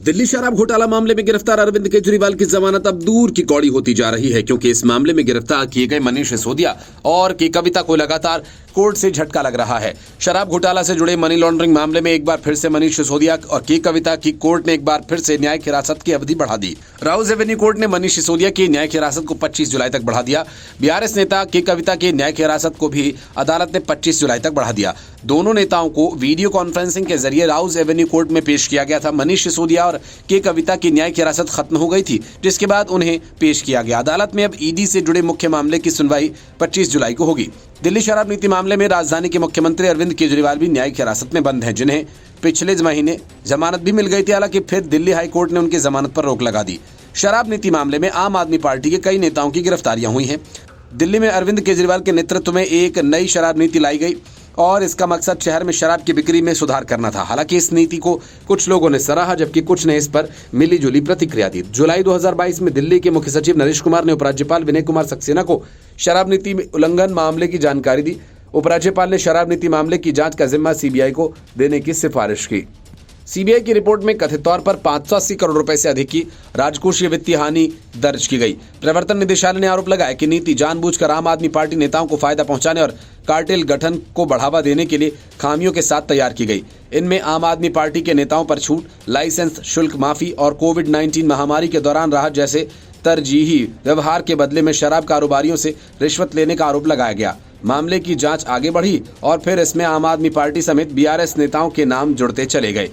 दिल्ली शराब घोटाला मामले में गिरफ्तार अरविंद केजरीवाल की जमानत अब दूर की कौड़ी होती जा रही है, क्योंकि इस मामले में गिरफ्तार किए गए मनीष सिसोदिया और की कविता को लगातार कोर्ट से झटका लग रहा है। शराब घोटाला से जुड़े मनी लॉन्ड्रिंग मामले में एक बार फिर से मनीष सिसोदिया और की कविता की कोर्ट ने एक बार फिर से न्यायिक हिरासत की अवधि बढ़ा दी। राउज एवेन्यू कोर्ट ने मनीष सिसोदिया की न्यायिक हिरासत को 25 जुलाई तक बढ़ा दिया। बीआरएस नेता की कविता की न्यायिक हिरासत को भी अदालत ने 25 जुलाई तक बढ़ा दिया। दोनों नेताओं को वीडियो कॉन्फ्रेंसिंग के जरिए राउज एवेन्यू कोर्ट में पेश किया गया था। मनीष सिसोदिया और के कविता की न्यायिक हिरासत खत्म हो गई थी, जिसके बाद उन्हें पेश किया गया। अदालत में अब ईडी से जुड़े मुख्य मामले की सुनवाई 25 जुलाई को होगी। दिल्ली शराब नीति मामले में राजधानी के मुख्यमंत्री अरविंद केजरीवाल भी न्यायिक हिरासत में बंद हैं, जिन्हें पिछले महीने जमानत भी मिल गई थी। हालांकि फिर दिल्ली हाई कोर्ट ने उनकी जमानत पर रोक लगा दी। शराब नीति मामले में आम आदमी पार्टी के कई नेताओं की गिरफ्तारियां हुई हैं। दिल्ली में अरविंद केजरीवाल के नेतृत्व में एक नई शराब नीति लाई गई और इसका मकसद शहर में शराब की बिक्री में सुधार करना था। हालांकि इस नीति को कुछ लोगों ने सराहा, जबकि कुछ ने इस पर मिलीजुली प्रतिक्रिया दी। जुलाई 2022 में दिल्ली के मुख्य सचिव नरेश कुमार ने उपराज्यपाल विनय कुमार सक्सेना को शराब नीति में उल्लंघन मामले की जानकारी दी। उपराज्यपाल ने शराब नीति मामले की जांच का जिम्मा सीबीआई को देने की सिफारिश की। सीबीआई की रिपोर्ट में कथित तौर पर 580 करोड़ रुपए से अधिक की राजकोषीय वित्तीय हानि दर्ज की गई। प्रवर्तन निदेशालय ने आरोप लगाया कि नीति जानबूझकर आम आदमी पार्टी नेताओं को फायदा पहुंचाने और कार्टेल गठन को बढ़ावा देने के लिए खामियों के साथ तैयार की गई। इनमें आम आदमी पार्टी के नेताओं पर छूट, लाइसेंस शुल्क माफी और कोविड-19 महामारी के दौरान राहत जैसे तरजीही व्यवहार के बदले में शराब कारोबारियों से रिश्वत लेने का आरोप लगाया गया। मामले की जांच आगे बढ़ी और फिर इसमें आम आदमी पार्टी समेत बीआरएस नेताओं के नाम जुड़ते चले गए।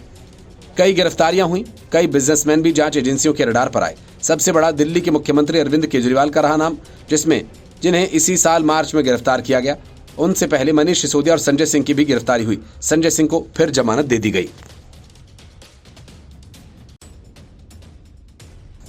कई गिरफ्तारियां हुई, कई बिजनेसमैन भी जांच एजेंसियों के रडार पर आए। सबसे बड़ा दिल्ली के मुख्यमंत्री अरविंद केजरीवाल का रहा नाम, जिन्हें इसी साल मार्च में गिरफ्तार किया गया। उनसे पहले मनीष सिसोदिया और संजय सिंह की भी गिरफ्तारी हुई। संजय सिंह को फिर जमानत दे दी गई।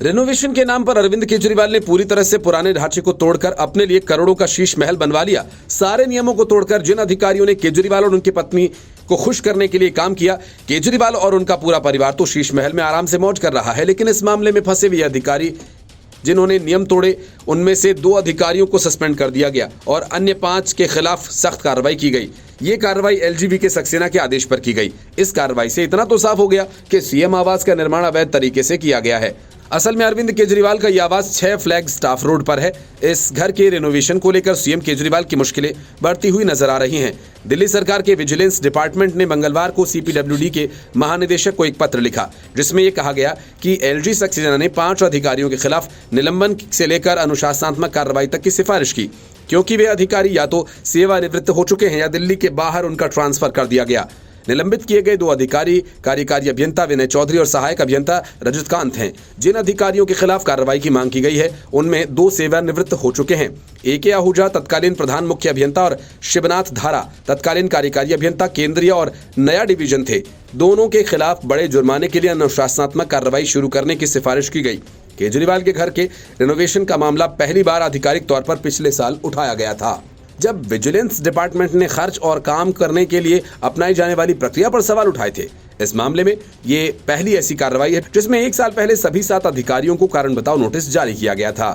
रेनोवेशन के नाम पर अरविंद केजरीवाल ने पूरी तरह से पुराने ढांचे को तोड़कर अपने लिए करोड़ों का शीश महल बनवा लिया। सारे नियमों को तोड़कर जिन अधिकारियों ने केजरीवाल और उनकी पत्नी को खुश करने के लिए काम किया, केजरीवाल और उनका पूरा परिवार तो शीश महल में आराम से मौज कर रहा है। लेकिन इस मामले में फंसे हुए अधिकारी जिन्होंने नियम तोड़े, उनमें से 2 अधिकारियों को सस्पेंड कर दिया गया और अन्य 5 के खिलाफ सख्त कार्रवाई की गई। ये कार्रवाई एलजीवी के सक्सेना के आदेश पर की गई। इस कार्रवाई से इतना तो साफ हो गया कि सीएम आवास का निर्माण अवैध तरीके से किया गया है। असल में अरविंद केजरीवाल का यह आवास 6 फ्लैग स्टाफ रोड पर है। इस घर के रेनोवेशन को लेकर सीएम केजरीवाल की मुश्किलें बढ़ती हुई नजर आ रही हैं। दिल्ली सरकार के विजिलेंस डिपार्टमेंट ने मंगलवार को सीपीडब्ल्यूडी के महानिदेशक को एक पत्र लिखा, जिसमें यह कहा गया कि एलजी सक्सेना ने 5 अधिकारियों के खिलाफ निलंबन से लेकर अनुशासनात्मक कार्रवाई तक की सिफारिश की, क्योंकि वे अधिकारी या तो सेवानिवृत्त हो चुके हैं या दिल्ली के बाहर उनका ट्रांसफर कर दिया गया। निलंबित किए गए 2 अधिकारी कार्यकारी अभियंता विनय चौधरी और सहायक अभियंता रजत कांत हैं। जिन अधिकारियों के खिलाफ कार्रवाई की मांग की गई है, उनमें 2 सेवानिवृत्त हो चुके हैं। AK आहूजा तत्कालीन प्रधान मुख्य अभियंता और शिवनाथ धारा तत्कालीन कार्यकारी अभियंता केंद्रीय और नया डिवीजन थे। दोनों के खिलाफ बड़े जुर्माने के लिए अनुशासनात्मक कार्रवाई शुरू करने की सिफारिश की गई। केजरीवाल के घर के रिनोवेशन का मामला पहली बार आधिकारिक तौर पर पिछले साल उठाया गया था, जब विजिलेंस डिपार्टमेंट ने खर्च और काम करने के लिए अपनाई जाने वाली प्रक्रिया पर सवाल उठाए थे। इस मामले में ये पहली ऐसी कार्रवाई है जिसमें 1 साल पहले सभी 7 अधिकारियों को कारण बताओ नोटिस जारी किया गया था।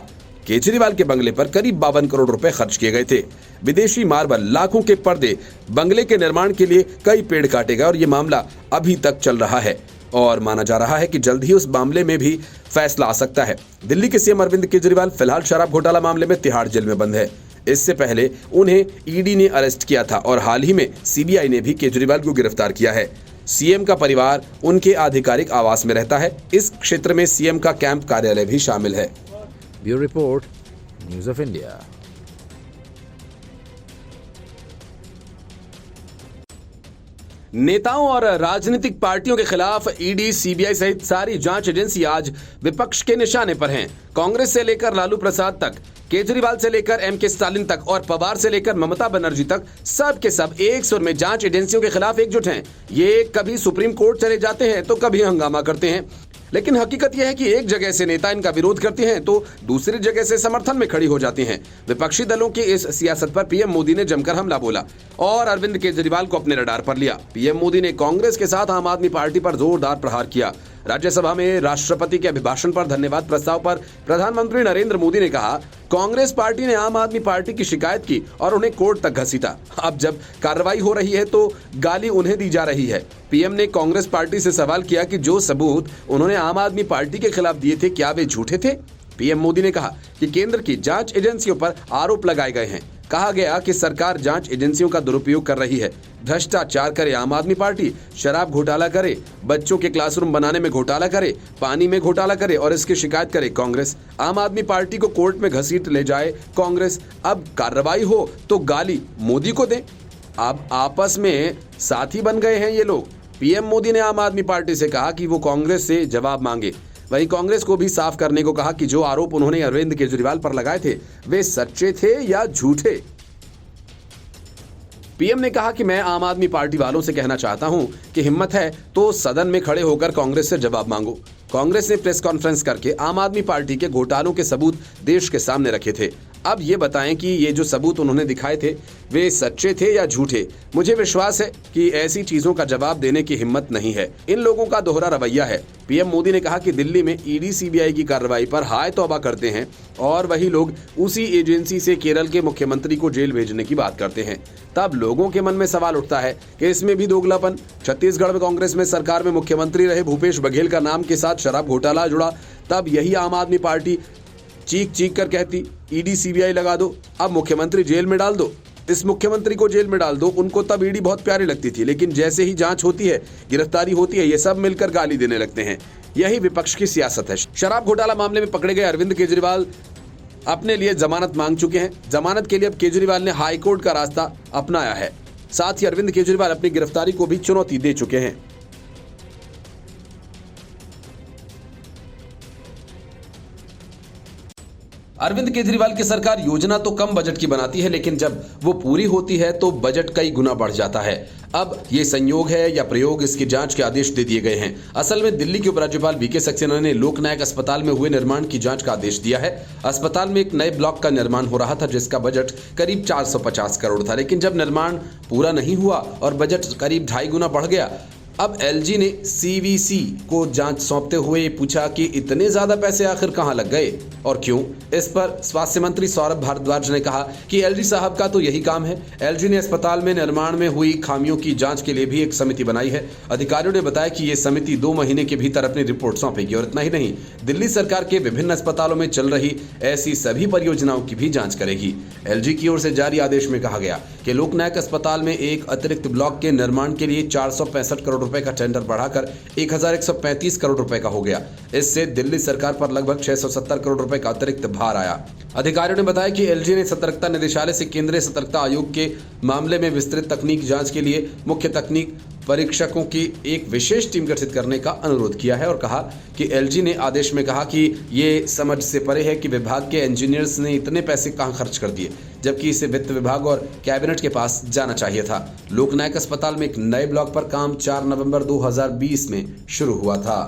केजरीवाल के बंगले पर करीब 52 करोड़ रुपए खर्च किए गए थे। विदेशी मार्बल, लाखों के पर्दे, बंगले के निर्माण के लिए कई पेड़ काटे गए और ये मामला अभी तक चल रहा है और माना जा रहा है कि जल्द ही उस मामले में भी फैसला आ सकता है। दिल्ली के सीएम अरविंद केजरीवाल फिलहाल शराब घोटाला मामले में तिहाड़ जेल में बंद है। इससे पहले उन्हें ईडी ने अरेस्ट किया था और हाल ही में सीबीआई ने भी केजरीवाल को गिरफ्तार किया है। सीएम का परिवार उनके आधिकारिक आवास में रहता है। इस क्षेत्र में सीएम का कैंप कार्यालय भी शामिल है। Bureau report, news of India. नेताओं और राजनीतिक पार्टियों के खिलाफ ईडी, सीबीआई सहित सारी जांच एजेंसी आज विपक्ष के निशाने पर हैं। कांग्रेस से लेकर लालू प्रसाद तक, केजरीवाल से लेकर एमके स्टालिन तक और पवार से लेकर ममता बनर्जी तक सब के सब एक सुर में जांच एजेंसियों के खिलाफ एकजुट हैं। ये कभी सुप्रीम कोर्ट चले जाते हैं तो कभी हंगामा करते हैं, लेकिन हकीकत यह है कि एक जगह से नेता इनका विरोध करते हैं तो दूसरी जगह से समर्थन में खड़ी हो जाती हैं। विपक्षी दलों की इस सियासत पर पीएम मोदी ने जमकर हमला बोला और अरविंद केजरीवाल को अपने रडार पर लिया। पीएम मोदी ने कांग्रेस के साथ आम आदमी पार्टी पर जोरदार प्रहार किया। राज्यसभा में राष्ट्रपति के अभिभाषण पर धन्यवाद प्रस्ताव पर प्रधानमंत्री नरेंद्र मोदी ने कहा, कांग्रेस पार्टी ने आम आदमी पार्टी की शिकायत की और उन्हें कोर्ट तक घसीटा। अब जब कार्रवाई हो रही है तो गाली उन्हें दी जा रही है। पीएम ने कांग्रेस पार्टी से सवाल किया कि जो सबूत उन्होंने आम आदमी पार्टी के खिलाफ दिए थे, क्या वे झूठे थे? पीएम मोदी ने कहा कि केंद्र की जांच एजेंसियों पर आरोप लगाए गए हैं। कहा गया कि सरकार जांच एजेंसियों का दुरुपयोग कर रही है, भ्रष्टाचार करे आम आदमी पार्टी, शराब घोटाला करे, बच्चों के क्लासरूम बनाने में घोटाला करे, पानी में घोटाला करे और इसकी शिकायत करे कांग्रेस। आम आदमी पार्टी को कोर्ट में घसीट ले जाए कांग्रेस। अब कार्रवाई हो तो गाली मोदी को दें। अब आपस में साथी बन गए हैं ये लोग। पीएम मोदी ने आम आदमी पार्टी से कहा कि वो कांग्रेस से जवाब मांगे। वहीं कांग्रेस को भी साफ करने को कहा कि जो आरोप उन्होंने अरविंद केजरीवाल पर लगाए थे वे सच्चे थे या झूठे। पीएम ने कहा कि मैं आम आदमी पार्टी वालों से कहना चाहता हूं कि हिम्मत है तो सदन में खड़े होकर कांग्रेस से जवाब मांगो। कांग्रेस ने प्रेस कॉन्फ्रेंस करके आम आदमी पार्टी के घोटालों के सबूत देश के सामने रखे थे। अब ये बताएं कि ये जो सबूत उन्होंने दिखाए थे वे सच्चे थे या झूठे। मुझे विश्वास है कि ऐसी चीजों का जवाब देने की हिम्मत नहीं है। इन लोगों का दोहरा रवैया है। पीएम मोदी ने कहा कि दिल्ली में ईडी सीबीआई की कार्रवाई पर हाय तौबा करते हैं और वही लोग उसी एजेंसी से केरल के मुख्यमंत्री को जेल भेजने की बात करते हैं। तब लोगों के मन में सवाल उठता है कि इसमें भी दोगलापन। छत्तीसगढ़ में कांग्रेस में सरकार में मुख्यमंत्री रहे भूपेश बघेल का नाम के साथ शराब घोटाला जुड़ा। तब यही आम आदमी पार्टी चीख चीख कर कहती ईडी सीबीआई लगा दो, अब मुख्यमंत्री जेल में डाल दो, इस मुख्यमंत्री को जेल में डाल दो। उनको तब ईडी बहुत प्यारी लगती थी, लेकिन जैसे ही जांच होती है, गिरफ्तारी होती है, ये सब मिलकर गाली देने लगते हैं। यही विपक्ष की सियासत है। शराब घोटाला मामले में पकड़े गए अरविंद केजरीवाल अपने लिए जमानत मांग चुके हैं। जमानत के लिए अब केजरीवाल ने हाईकोर्ट का रास्ता अपनाया है। साथ ही अरविंद केजरीवाल अपनी गिरफ्तारी को भी चुनौती दे चुके हैं। अरविंद केजरीवाल की सरकार योजना तो कम बजट की बनाती है, लेकिन जब वो पूरी होती है तो बजट कई गुना बढ़ जाता है। अब ये संयोग है या प्रयोग, इसकी जांच के आदेश दे दिए गए हैं। असल में दिल्ली के उपराज्यपाल वीके सक्सेना ने लोकनायक अस्पताल में हुए निर्माण की जांच का आदेश दिया है। अस्पताल में एक नए ब्लॉक का निर्माण हो रहा था जिसका बजट करीब 450 करोड़ था, लेकिन जब निर्माण पूरा नहीं हुआ और बजट करीब 2.5 गुना बढ़ गया। अब एलजी ने सीवीसी को जांच सौंपते हुए पूछा कि इतने ज्यादा पैसे आखिर कहां लग गए और क्यों। इस पर स्वास्थ्य मंत्री सौरभ भारद्वाज ने कहा कि एलजी साहब का तो यही काम है। एलजी ने अस्पताल में निर्माण में हुई खामियों की जांच के लिए भी एक समिति बनाई है। अधिकारियों ने बताया कि ये समिति 2 महीने के भीतर अपनी रिपोर्ट सौंपेगी और इतना ही नहीं, दिल्ली सरकार के विभिन्न अस्पतालों में चल रही ऐसी सभी परियोजनाओं की भी जांच करेगी। एलजी की ओर से जारी आदेश में कहा गया कि लोकनायक अस्पताल में एक अतिरिक्त ब्लॉक के निर्माण के लिए 465 करोड़ रुपए का टेंडर बढ़ाकर 1135 करोड़ रुपए का हो गया। इससे दिल्ली सरकार पर लगभग 670 करोड़ रुपए का अतिरिक्त भार आया। अधिकारियों ने बताया कि एलजी ने सतर्कता निदेशालय से केंद्रीय सतर्कता आयोग के मामले में विस्तृत तकनीक जांच के लिए मुख्य तकनीक परीक्षकों की एक विशेष टीम गठित करने का अनुरोध किया है और कहा कि एलजी ने आदेश में कहा कि ये समझ से परे है कि विभाग के इंजीनियर्स ने इतने पैसे कहां खर्च कर दिए, जबकि इसे वित्त विभाग और कैबिनेट के पास जाना चाहिए था। लोकनायक अस्पताल में एक नए ब्लॉक पर काम 4 नवंबर 2020 में शुरू हुआ था।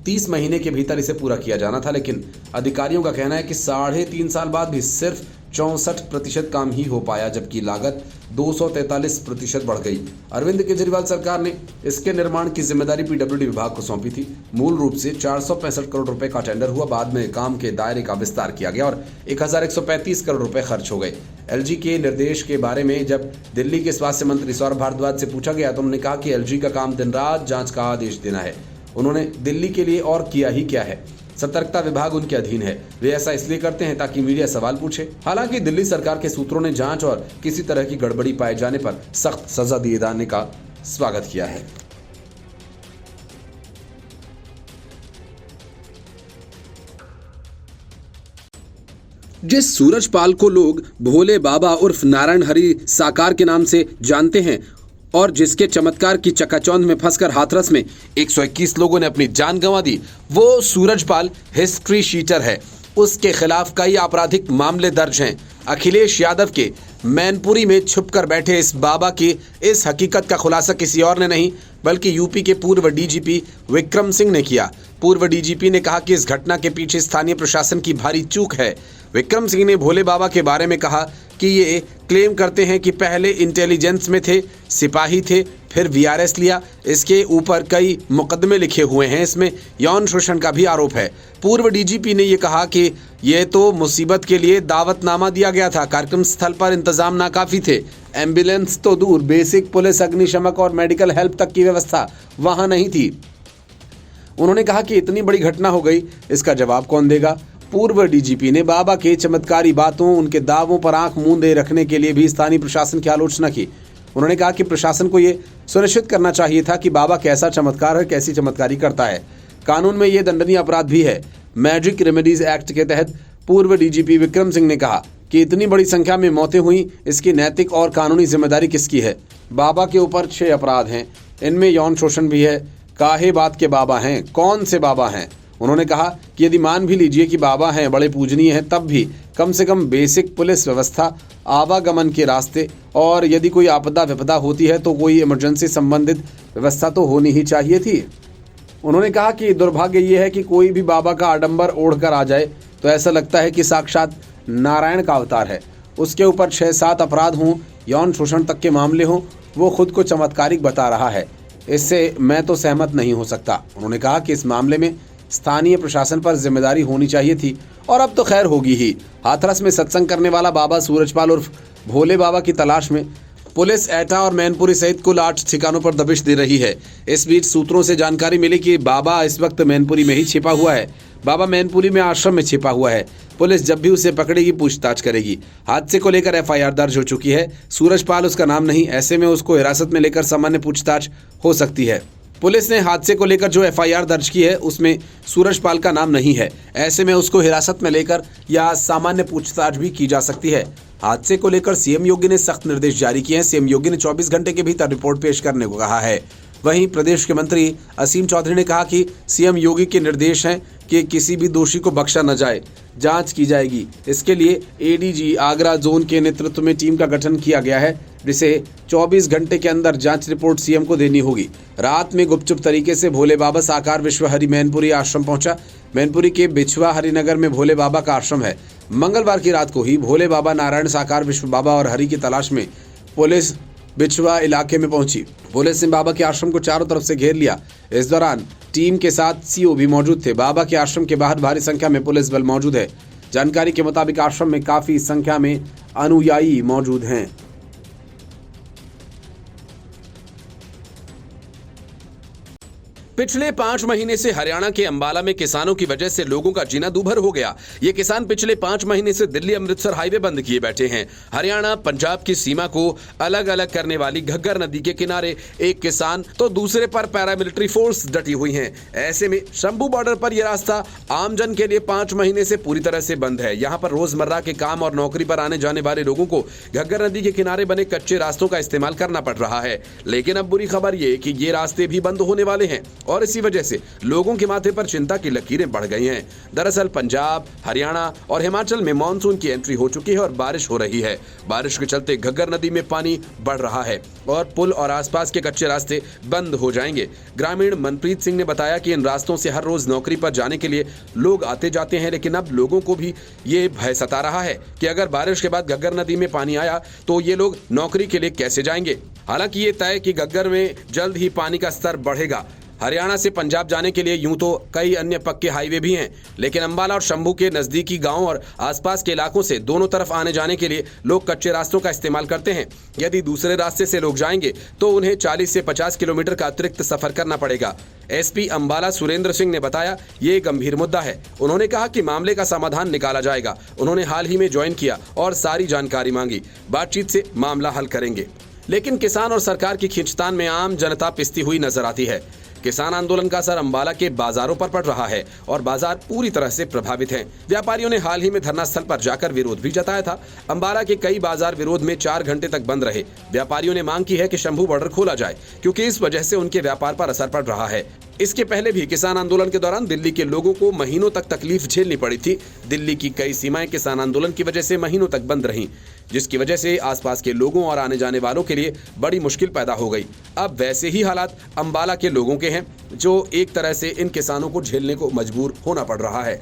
30 महीने के भीतर इसे पूरा किया जाना था, लेकिन अधिकारियों का कहना है कि 3.5 साल बाद भी सिर्फ 64% काम ही हो पाया, जबकि लागत 243% बढ़ गई। अरविंद केजरीवाल सरकार ने इसके निर्माण की जिम्मेदारी पीडब्ल्यूडी विभाग को सौंपी थी। मूल रूप से 465 करोड़ रुपए का टेंडर हुआ, बाद में काम के दायरे का विस्तार किया गया और 1135 करोड़ रुपए खर्च हो गए। एलजी के निर्देश के बारे में जब दिल्ली के स्वास्थ्य मंत्री सौरभ भारद्वाज से पूछा गया तो उन्होंने कहा कि एलजी का काम दिन रात जांच का आदेश देना है। उन्होंने दिल्ली के लिए और किया ही क्या है, सतर्कता विभाग उनके अधीन है, वे ऐसा इसलिए करते हैं ताकि मीडिया सवाल पूछे। हालांकि दिल्ली सरकार के सूत्रों ने जांच और किसी तरह की गड़बड़ी पाए जाने पर सख्त सजा दिए जाने का स्वागत किया है। जिस सूरजपाल को लोग भोले बाबा उर्फ नारायण हरि साकार के नाम से जानते हैं और जिसके चमत्कार की चकाचौंध में फंसकर हाथरस में 121 लोगों ने अपनी जान गंवा दी, वो सूरजपाल हिस्ट्री शीटर है। उसके खिलाफ कई आपराधिक मामले दर्ज हैं। अखिलेश यादव के मैनपुरी में छुपकर बैठे इस बाबा की इस हकीकत का खुलासा किसी और ने नहीं बल्कि यूपी के पूर्व डीजीपी विक्रम सिंह ने किया। पूर्व डीजीपी ने कहा कि इस घटना के पीछे स्थानीय प्रशासन की भारी चूक है। विक्रम सिंह ने भोले बाबा के बारे में कहा कि ये क्लेम करते हैं कि पहले इंटेलिजेंस में थे, सिपाही थे, फिर वीआरएस लिया। इसके ऊपर कई मुकदमे लिखे हुए हैं, इसमें यौन शोषण का भी आरोप है। पूर्व डीजीपी ने ये कहा कि ये तो मुसीबत के लिए दावतनामा दिया गया था, कार्यक्रम स्थल पर इंतजाम नाकाफी थे, एम्बुलेंस तो दूर, बेसिक पुलिस, अग्निशमक और मेडिकल हेल्प तक की व्यवस्था वहां नहीं थी। उन्होंने कहा कि इतनी बड़ी घटना हो गई, इसका जवाब कौन देगा। पूर्व डीजीपी ने बाबा के चमत्कारी बातों, उनके दावों पर आंख मूंदे रखने के लिए भी स्थानीय प्रशासन की आलोचना की। उन्होंने कहा कि प्रशासन को ये सुनिश्चित करना चाहिए था कि बाबा कैसा चमत्कार है, कैसी चमत्कारी करता है। कानून में ये दंडनीय अपराध भी है। मैजिक रेमेडीज एक्ट के तहत पूर्व डीजीपी विक्रम सिंह ने कहा कि इतनी बड़ी संख्या में मौतें हुई, इसकी नैतिक और कानूनी जिम्मेदारी किसकी है। बाबा के ऊपर 6 अपराध हैं, इनमें यौन शोषण भी है। काहे बात के बाबा हैं, कौन से बाबा हैं। उन्होंने कहा कि यदि मान भी लीजिए कि बाबा हैं, बड़े पूजनीय हैं, तब भी कम से कम बेसिक पुलिस व्यवस्था, आवागमन के रास्ते, और यदि कोई आपदा विपदा होती है तो कोई इमरजेंसी संबंधित व्यवस्था तो होनी ही चाहिए थी। उन्होंने कहा कि दुर्भाग्य ये है कि कोई भी बाबा का आडंबर ओढ़कर आ जाए तो ऐसा लगता है कि साक्षात नारायण का अवतार है। उसके ऊपर 6-7 अपराध हों, यौन शोषण तक के मामले हों, वो खुद को चमत्कारिक बता रहा है। इससे मैं तो सहमत नहीं हो सकता। उन्होंने कहा कि इस मामले में स्थानीय प्रशासन पर जिम्मेदारी होनी चाहिए थी, और अब तो खैर होगी ही। हाथरस में सत्संग करने वाला बाबा सूरजपाल उर्फ भोले बाबा की तलाश में पुलिस एटा और मैनपुरी सहित कुल 8 ठिकानों पर दबिश दे रही है। इस बीच सूत्रों से जानकारी मिली कि बाबा इस वक्त मैनपुरी में ही छिपा हुआ है। बाबा मैनपुरी में आश्रम में छिपा हुआ है। पुलिस जब भी उसे पकड़ेगी पूछताछ करेगी। हादसे को लेकर एफआईआर दर्ज हो चुकी है। सूरजपाल उसका नाम नहीं, ऐसे में उसको हिरासत में लेकर सामान्य पूछताछ हो सकती है। पुलिस ने हादसे को लेकर जो एफआईआर दर्ज की है उसमें सूरजपाल का नाम नहीं है, ऐसे में उसको हिरासत में लेकर या सामान्य पूछताछ भी की जा सकती है। हादसे को लेकर सीएम योगी ने सख्त निर्देश जारी किए हैं। सीएम योगी ने 24 घंटे के भीतर रिपोर्ट पेश करने को कहा है। वहीं प्रदेश के मंत्री असीम चौधरी ने कहा कि सीएम योगी के निर्देश हैं कि किसी भी दोषी को बख्शा न जाए, जांच की जाएगी। इसके लिए एडीजी आगरा जोन के नेतृत्व में टीम का गठन किया गया है, जिसे 24 घंटे के अंदर जांच रिपोर्ट सीएम को देनी होगी। रात में गुपचुप तरीके से भोले बाबा साकार विश्व हरि मैनपुरी आश्रम पहुंचा। मैनपुरी के बिछवा हरिनगर में भोले बाबा का आश्रम है। मंगलवार की रात को ही भोले बाबा, नारायण साकार विश्व बाबा और हरि की तलाश में पुलिस बिछवा इलाके में पहुंची। पुलिस ने बाबा के आश्रम को चारों तरफ से घेर लिया। इस दौरान टीम के साथ सीओ भी मौजूद थे। बाबा के आश्रम के बाहर भारी संख्या में पुलिस बल मौजूद है। जानकारी के मुताबिक आश्रम में काफी संख्या में अनुयायी मौजूद हैं। पिछले 5 महीने से हरियाणा के अंबाला में किसानों की वजह से लोगों का जीना दूभर हो गया। ये किसान पिछले 5 महीने से दिल्ली अमृतसर हाईवे बंद किए बैठे हैं। हरियाणा पंजाब की सीमा को अलग अलग करने वाली घग्गर नदी के किनारे एक किसान तो दूसरे पर पैरामिलिट्री फोर्स डटी हुई हैं। ऐसे में शंभू बॉर्डर पर यह रास्ता आमजन के लिए 5 महीने से पूरी तरह से बंद है। यहाँ पर रोजमर्रा के काम और नौकरी पर आने जाने वाले लोगों को घग्गर नदी के किनारे बने कच्चे रास्तों का इस्तेमाल करना पड़ रहा है। लेकिन अब बुरी खबर ये कि ये रास्ते भी बंद होने वाले हैं और इसी वजह से लोगों के माथे पर चिंता की लकीरें बढ़ गई हैं। दरअसल पंजाब, हरियाणा और हिमाचल में मानसून की एंट्री हो चुकी है और बारिश हो रही है। बारिश के चलते घग्गर नदी में पानी बढ़ रहा है और पुल और आसपास के कच्चे रास्ते बंद हो जाएंगे। ग्रामीण मनप्रीत सिंह ने बताया कि इन रास्तों से हर रोज नौकरी पर जाने के लिए लोग आते जाते हैं, लेकिन अब लोगों को भी ये भय सता रहा है कि अगर बारिश के बाद घग्गर नदी में पानी आया तो ये लोग नौकरी के लिए कैसे जाएंगे। हालांकि ये तय कि घग्गर में जल्द ही पानी का स्तर बढ़ेगा। हरियाणा से पंजाब जाने के लिए यूं तो कई अन्य पक्के हाईवे भी हैं, लेकिन अंबाला और शंभू के नजदीकी गांव और आसपास के इलाकों से दोनों तरफ आने जाने के लिए लोग कच्चे रास्तों का इस्तेमाल करते हैं। यदि दूसरे रास्ते से लोग जाएंगे तो उन्हें 40 से 50 किलोमीटर का अतिरिक्त सफर करना पड़ेगा। एसपी अंबाला सुरेंद्र सिंह ने बताया ये गंभीर मुद्दा है। उन्होंने कहा कि मामले का समाधान निकाला जाएगा। उन्होंने हाल ही में ज्वाइन किया और सारी जानकारी मांगी। बातचीत से मामला हल करेंगे। लेकिन किसान और सरकार की खींचतान में आम जनता पिसती हुई नजर आती है। किसान आंदोलन का असर अंबाला के बाजारों पर पड़ रहा है और बाजार पूरी तरह से प्रभावित हैं। व्यापारियों ने हाल ही में धरना स्थल पर जाकर विरोध भी जताया था। अंबाला के कई बाजार विरोध में 4 घंटे तक बंद रहे। व्यापारियों ने मांग की है कि शंभू बॉर्डर खोला जाए, क्योंकि इस वजह से उनके व्यापार पर असर पड़ रहा है। इसके पहले भी किसान आंदोलन के दौरान दिल्ली के लोगों को महीनों तक तकलीफ झेलनी पड़ी थी। दिल्ली की कई सीमाएं किसान आंदोलन की वजह से महीनों तक बंद रहीं, जिसकी वजह से आसपास के लोगों और आने जाने वालों के लिए बड़ी मुश्किल पैदा हो गई। अब वैसे ही हालात अंबाला के लोगों के हैं, जो एक तरह से इन किसानों को झेलने को मजबूर होना पड़ रहा है।